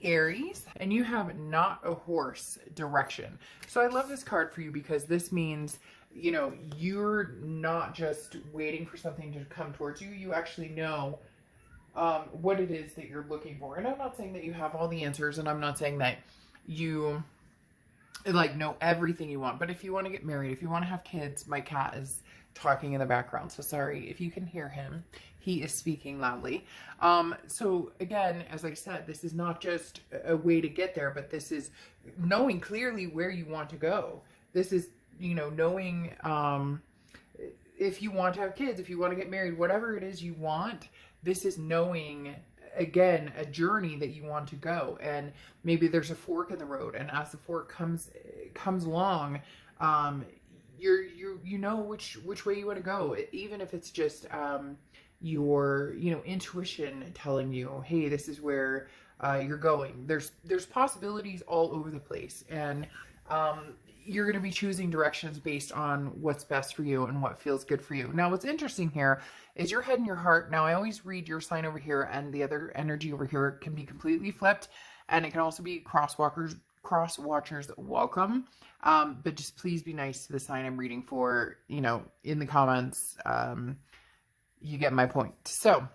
Aries, and you have not a horse direction. So I love this card for you because this means, you know, you're not just waiting for something to come towards you. You actually know what it is that you're looking for. And I'm not saying that you have all the answers, and I'm not saying that you like know everything you want. But if you want to get married, if you want to have kids, my cat is talking in the background, so sorry if you can hear him. He is speaking loudly. So again, as I said, this is not just a way to get there, but this is knowing clearly where you want to go. This is, you know, knowing if you want to have kids, if you want to get married, whatever it is you want, this is knowing, again, a journey that you want to go. And maybe there's a fork in the road, and as the fork comes along, you know which way you want to go, even if it's just your, you know, intuition telling you, hey, this is where you're going. There's possibilities all over the place, and you're going to be choosing directions based on what's best for you and what feels good for you. Now, what's interesting here is your head and your heart. Now, I always read your sign over here, and the other energy over here can be completely flipped, and it can also be cross watchers welcome. But just please be nice to the sign I'm reading for, you know, in the comments. You get my point. So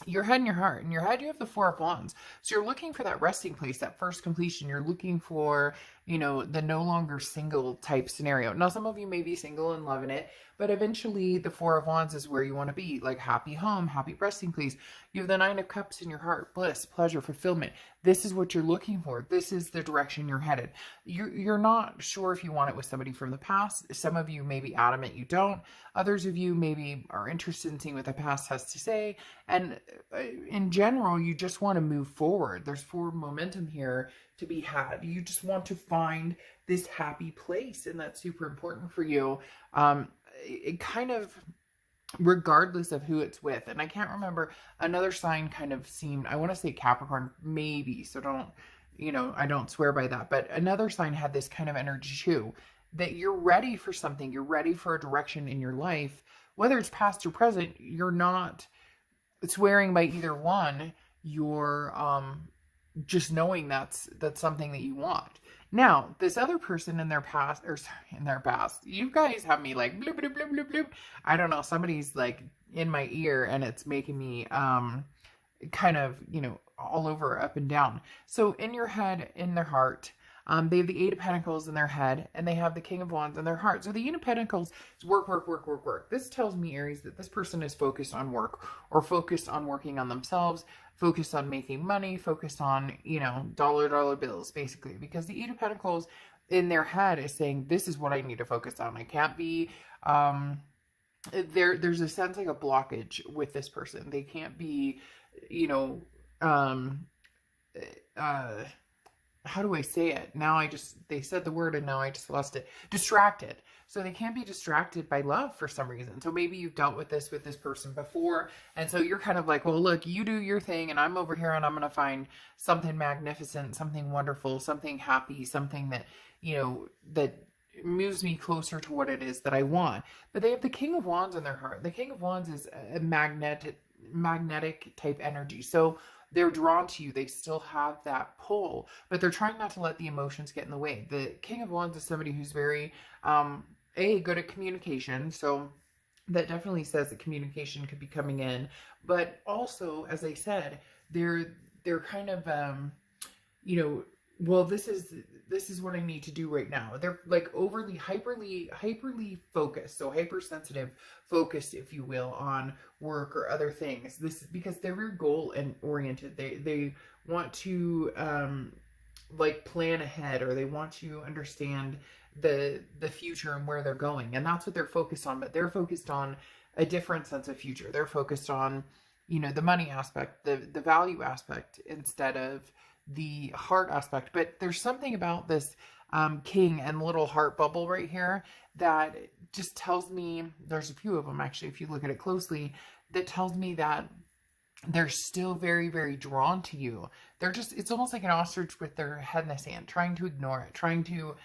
your head and your heart. In your head, you have the Four of Wands. So you're looking for that resting place, that first completion. You're looking for, you know, the no longer single type scenario. Now, some of you may be single and loving it, but eventually the Four of Wands is where you want to be, like happy home, happy resting place. You have the Nine of Cups in your heart, bliss, pleasure, fulfillment. This is what you're looking for. This is the direction you're headed. You're not sure if you want it with somebody from the past. Some of you may be adamant you don't. Others of you maybe are interested in seeing what the past has to say. And in general, you just want to move forward. There's forward momentum here to be had. You just want to find this happy place, and that's super important for you. It kind of, regardless of who it's with. And I can't remember, another sign kind of seemed, I want to say Capricorn, maybe, so don't, you know, I don't swear by that, but another sign had this kind of energy too, that you're ready for something, you're ready for a direction in your life, whether it's past or present. You're not swearing by either one. You're just knowing that's something that you want. Now, this other person in their past, you guys have me like bloop, bloop, bloop, bloop, bloop. I don't know, somebody's like in my ear, and it's making me kind of, you know, all over, up and down. So in your head, in their heart, they have the Eight of Pentacles in their head, and they have the King of Wands in their heart. So the Eight of Pentacles is work, work, work, work, work. This tells me, Aries, that this person is focused on work, or focused on working on themselves, focused on making money, focused on, you know, dollar bills, basically. Because the Eight of Pentacles in their head is saying, this is what I need to focus on. I can't be, there's a sense like a blockage with this person. They can't be, you know, how do I say it? Now they said the word and now I just lost it. Distracted. So they can't be distracted by love for some reason. So maybe you've dealt with this person before. And so you're kind of like, well, look, you do your thing and I'm over here and I'm going to find something magnificent, something wonderful, something happy, something that, you know, that moves me closer to what it is that I want. But they have the King of Wands in their heart. The King of Wands is a magnetic type energy. So they're drawn to you. They still have that pull, but they're trying not to let the emotions get in the way. The King of Wands is somebody who's very, good at communication. So that definitely says that communication could be coming in, but also, as I said, they're kind of, you know, well, this is what I need to do right now. They're like overly, hyperly focused. So hypersensitive focused, if you will, on work or other things. This is because they're very goal and oriented. They want to, like plan ahead, or they want to understand the future and where they're going. And that's what they're focused on, but they're focused on a different sense of future. They're focused on, you know, the money aspect, the value aspect, instead of the heart aspect. But there's something about this king and little heart bubble right here that just tells me, there's a few of them actually, if you look at it closely, that tells me that they're still very, very drawn to you. They're just, it's almost like an ostrich with their head in the sand, trying to ignore it, trying to,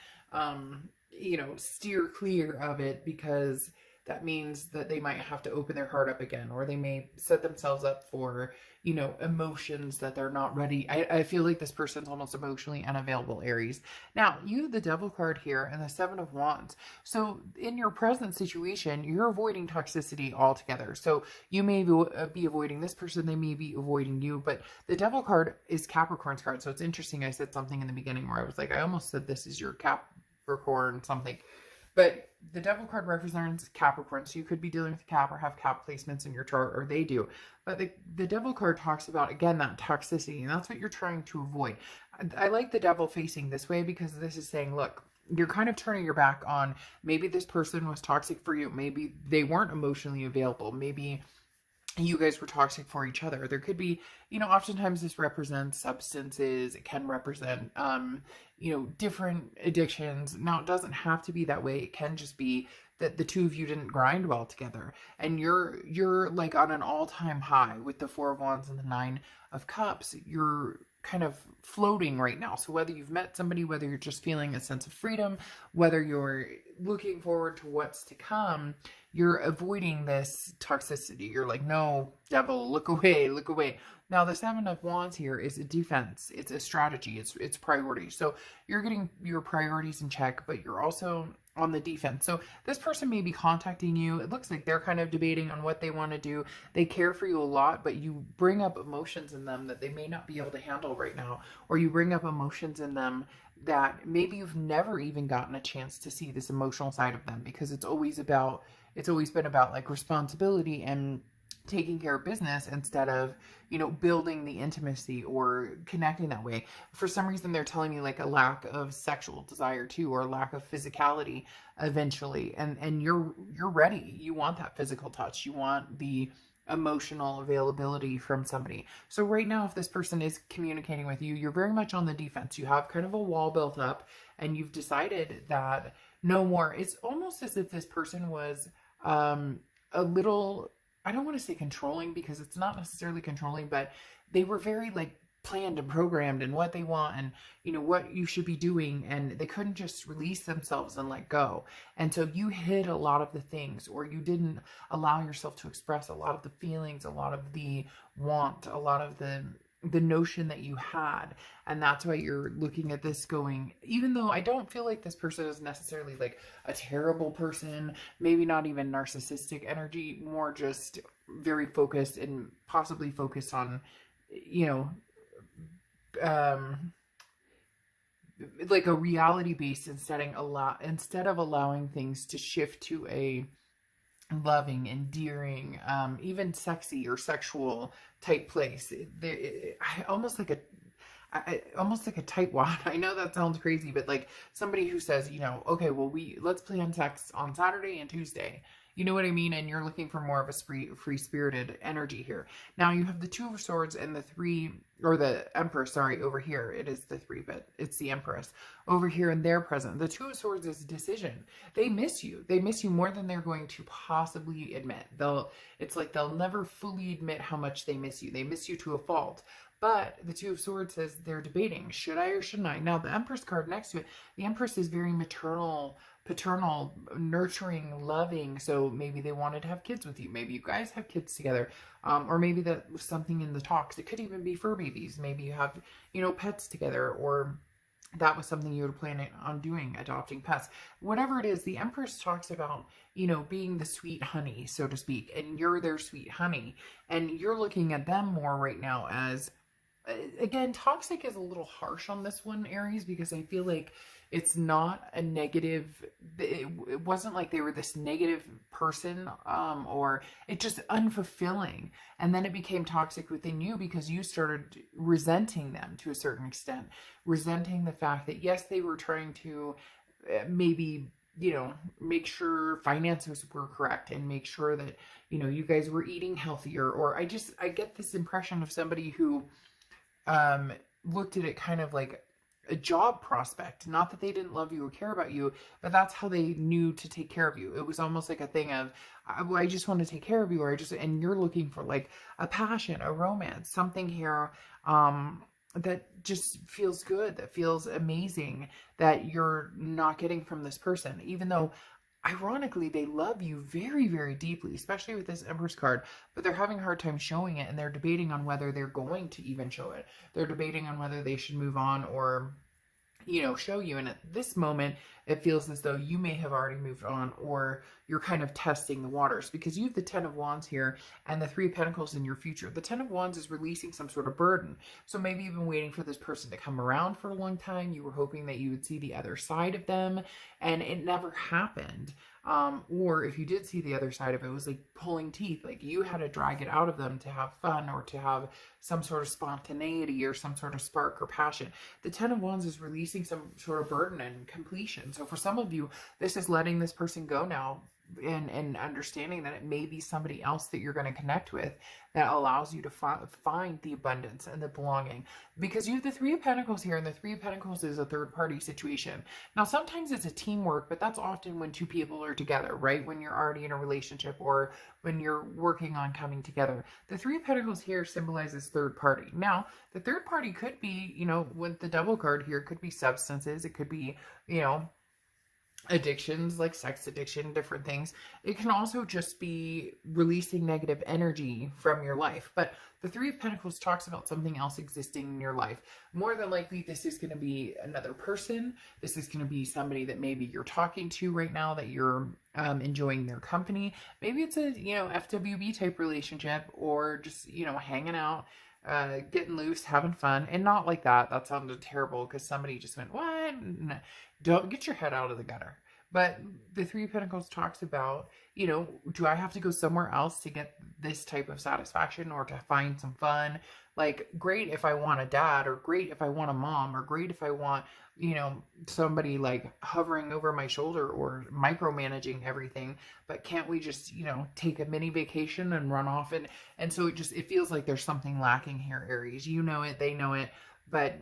you know, steer clear of it, because that means that they might have to open their heart up again, or they may set themselves up for, you know, emotions that they're not ready. I feel like this person's almost emotionally unavailable, Aries. Now, you have the Devil card here and the Seven of Wands. So in your present situation, you're avoiding toxicity altogether. So you may be avoiding this person, they may be avoiding you, but the Devil card is Capricorn's card. So it's interesting. I said something in the beginning where I was like, I almost said this is your Capricorn something. But the Devil card represents Capricorn, so you could be dealing with Cap or have Cap placements in your chart, or they do. But the Devil card talks about, again, that toxicity, and that's what you're trying to avoid. I like the Devil facing this way because this is saying, look, you're kind of turning your back on, maybe this person was toxic for you. Maybe they weren't emotionally available. Maybe you guys were toxic for each other. There could be, you know, oftentimes this represents substances. It can represent, you know, different addictions. Now, it doesn't have to be that way. It can just be that the two of you didn't grind well together, and you're like on an all-time high with the Four of Wands and the Nine of Cups. You're kind of floating right now. So whether you've met somebody, whether you're just feeling a sense of freedom, whether you're looking forward to what's to come, you're avoiding this toxicity. You're like, no, Devil, look away, look away. Now, the Seven of Wands here is a defense. It's a strategy. It's priority. So you're getting your priorities in check, but you're also on the defense. So this person may be contacting you. It looks like they're kind of debating on what they want to do. They care for you a lot, but you bring up emotions in them that they may not be able to handle right now. Or you bring up emotions in them that maybe you've never even gotten a chance to see this emotional side of them, because it's always been about like responsibility and taking care of business instead of, you know, building the intimacy or connecting that way. For some reason, they're telling me like a lack of sexual desire too, or a lack of physicality eventually. And you're ready. You want that physical touch. You want the emotional availability from somebody. So right now, if this person is communicating with you, you're very much on the defense. You have kind of a wall built up, and you've decided that no more. It's almost as if this person was a little, I don't want to say controlling, because it's not necessarily controlling, but they were very like planned and programmed and what they want and, you know, what you should be doing, and they couldn't just release themselves and let go. And so you hid a lot of the things, or you didn't allow yourself to express a lot of the feelings, a lot of the want, a lot of the notion that you had. And that's why you're looking at this going, even though I don't feel like this person is necessarily like a terrible person, maybe not even narcissistic energy, more just very focused and possibly focused on, you know, like a reality based, instead of allowing things to shift to a loving, endearing, even sexy or sexual type place. Almost like a tightwad. I know that sounds crazy, but like somebody who says, you know, okay, well, let's plan sex on Saturday and Tuesday. You know what I mean? And you're looking for more of a free-spirited energy here. Now you have the Two of Swords and the Three, or the Empress, sorry, over here. It is the Three, but it's the Empress over here, and they're present. The Two of Swords is decision. They miss you. They miss you more than they're going to possibly admit. It's like they'll never fully admit how much they miss you. They miss you to a fault. But the Two of Swords says they're debating, should I or shouldn't I? Now, the Empress card next to it, the Empress is very maternal, paternal, nurturing, loving. So maybe they wanted to have kids with you. Maybe you guys have kids together. Or maybe that was something in the talks. It could even be fur babies. Maybe you have, you know, pets together, or that was something you were planning on doing, adopting pets. Whatever it is, the Empress talks about, you know, being the sweet honey, so to speak, and you're their sweet honey. And you're looking at them more right now as, again, toxic is a little harsh on this one, Aries, because I feel like it's not a negative, it wasn't like they were this negative person, or it just unfulfilling. And then it became toxic within you because you started resenting them to a certain extent, resenting the fact that, yes, they were trying to maybe, you know, make sure finances were correct and make sure that, you know, you guys were eating healthier. Or I get this impression of somebody who looked at it kind of like a job prospect. Not that they didn't love you or care about you, but that's how they knew to take care of you. It was almost like a thing of, I just want to take care of you, or and you're looking for like a passion, a romance, something here that just feels good, that feels amazing, that you're not getting from this person. Even though ironically, they love you very, very deeply, especially with this Empress card, but they're having a hard time showing it, and they're debating on whether they're going to even show it. They're debating on whether they should move on or, you know, show you. And at this moment, it feels as though you may have already moved on, or you're kind of testing the waters, because you have the Ten of Wands here and the Three of Pentacles in your future. The Ten of Wands is releasing some sort of burden. So maybe you've been waiting for this person to come around for a long time. You were hoping that you would see the other side of them, and it never happened. Or if you did see the other side of it, it was like pulling teeth. Like you had to drag it out of them to have fun, or to have some sort of spontaneity or some sort of spark or passion. The Ten of Wands is releasing some sort of burden and completion. So for some of you, this is letting this person go now, and understanding that it may be somebody else that you're going to connect with that allows you to find the abundance and the belonging. Because you have the Three of Pentacles here, and the Three of Pentacles is a third party situation. Now, sometimes it's a teamwork, but that's often when two people are together, right? When you're already in a relationship, or when you're working on coming together. The Three of Pentacles here symbolizes third party. Now, the third party could be, you know, with the Devil card here, it could be substances. It could be, you know, addictions like sex addiction, different things. It can also just be releasing negative energy from your life. But the Three of Pentacles talks about something else existing in your life. More than likely, this is going to be another person. This is going to be somebody that maybe you're talking to right now, that you're enjoying their company. Maybe it's a, you know, FWB type relationship, or just, you know, hanging out, getting loose, having fun. And not like that. That sounded terrible, because somebody just went, what? No. Don't get your head out of the gutter. But the Three of Pentacles talks about, you know, do I have to go somewhere else to get this type of satisfaction, or to find some fun? Like, great if I want a dad, or great if I want a mom, or great if I want, you know, somebody like hovering over my shoulder or micromanaging everything. But can't we just, you know, take a mini vacation and run off? And so it feels like there's something lacking here, Aries. You know it, they know it, but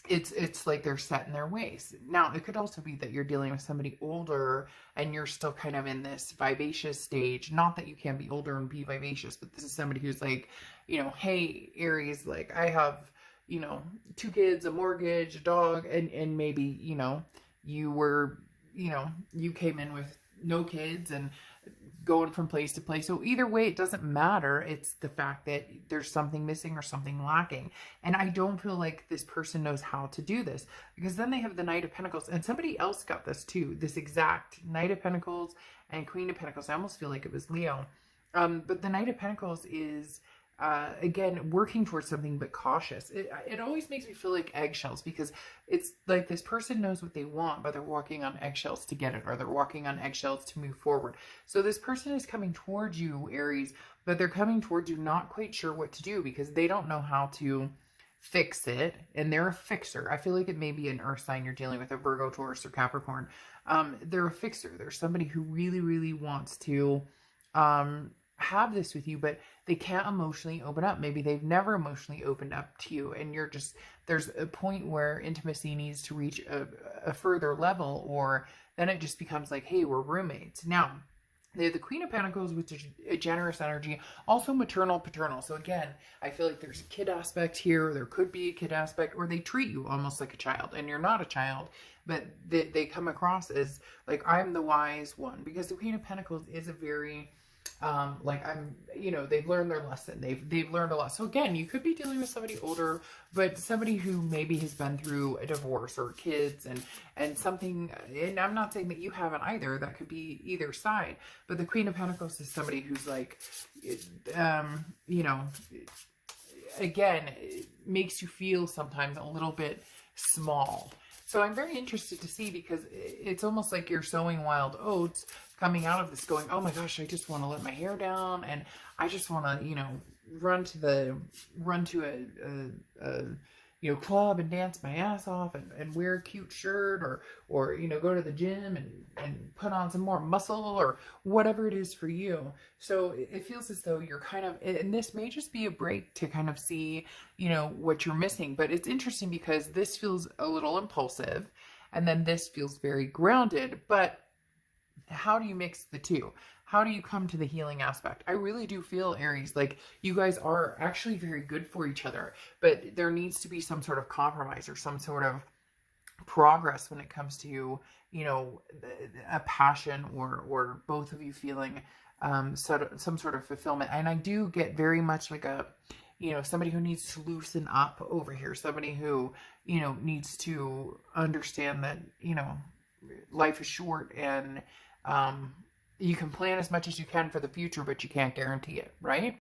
it's like they're set in their ways. Now, it could also be that you're dealing with somebody older, and you're still kind of in this vivacious stage. Not that you can't be older and be vivacious, but this is somebody who's like, you know, hey, Aries, like, I have, you know, 2 kids, a mortgage, a dog, and maybe, you know, you were, you know, you came in with no kids and going from place to place. So either way, it doesn't matter. It's the fact that there's something missing or something lacking. And I don't feel like this person knows how to do this, because then they have the Knight of Pentacles, and somebody else got this too. This exact Knight of Pentacles and Queen of Pentacles. I almost feel like it was Leo. But the Knight of Pentacles is, again, working towards something, but cautious. It always makes me feel like eggshells, because it's like this person knows what they want, but they're walking on eggshells to get it, or they're walking on eggshells to move forward. So this person is coming towards you, Aries, but they're coming towards you not quite sure what to do, because they don't know how to fix it, and they're a fixer. I feel like it may be an earth sign you're dealing with, a Virgo, Taurus, or Capricorn. They're a fixer. They're somebody who really, really wants to have this with you, but they can't emotionally open up. Maybe they've never emotionally opened up to you, and you're just, there's a point where intimacy needs to reach a further level, or then it just becomes like, hey, we're roommates. Now, they have the Queen of Pentacles, which is a generous energy, also maternal, paternal. So again, I feel like there's a kid aspect here, or there could be a kid aspect, or they treat you almost like a child, and you're not a child, but they come across as like, I'm the wise one, because the Queen of Pentacles is a very, like, I'm, you know, they've learned their lesson. They've learned a lot. So again, you could be dealing with somebody older, but somebody who maybe has been through a divorce or kids and something, and I'm not saying that you haven't either. That could be either side. But the Queen of Pentacles is somebody who's like, you know, again, it makes you feel sometimes a little bit small. So I'm very interested to see, because it's almost like you're sowing wild oats coming out of this, going, oh my gosh, I just want to let my hair down, and I just want to, you know, run to a you know, club and dance my ass off, and wear a cute shirt, or you know, go to the gym and put on some more muscle, or whatever it is for you. So it feels as though you're kind of, and this may just be a break to kind of see, you know, what you're missing. But it's interesting, because this feels a little impulsive, and then this feels very grounded. But how do you mix the two? How do you come to the healing aspect? I really do feel, Aries, like you guys are actually very good for each other, but there needs to be some sort of compromise, or some sort of progress when it comes to, you know, a passion, or both of you feeling some sort of fulfillment. And I do get very much like a, you know, somebody who needs to loosen up over here, somebody who, you know, needs to understand that, you know, life is short, and you can plan as much as you can for the future, but you can't guarantee it, right?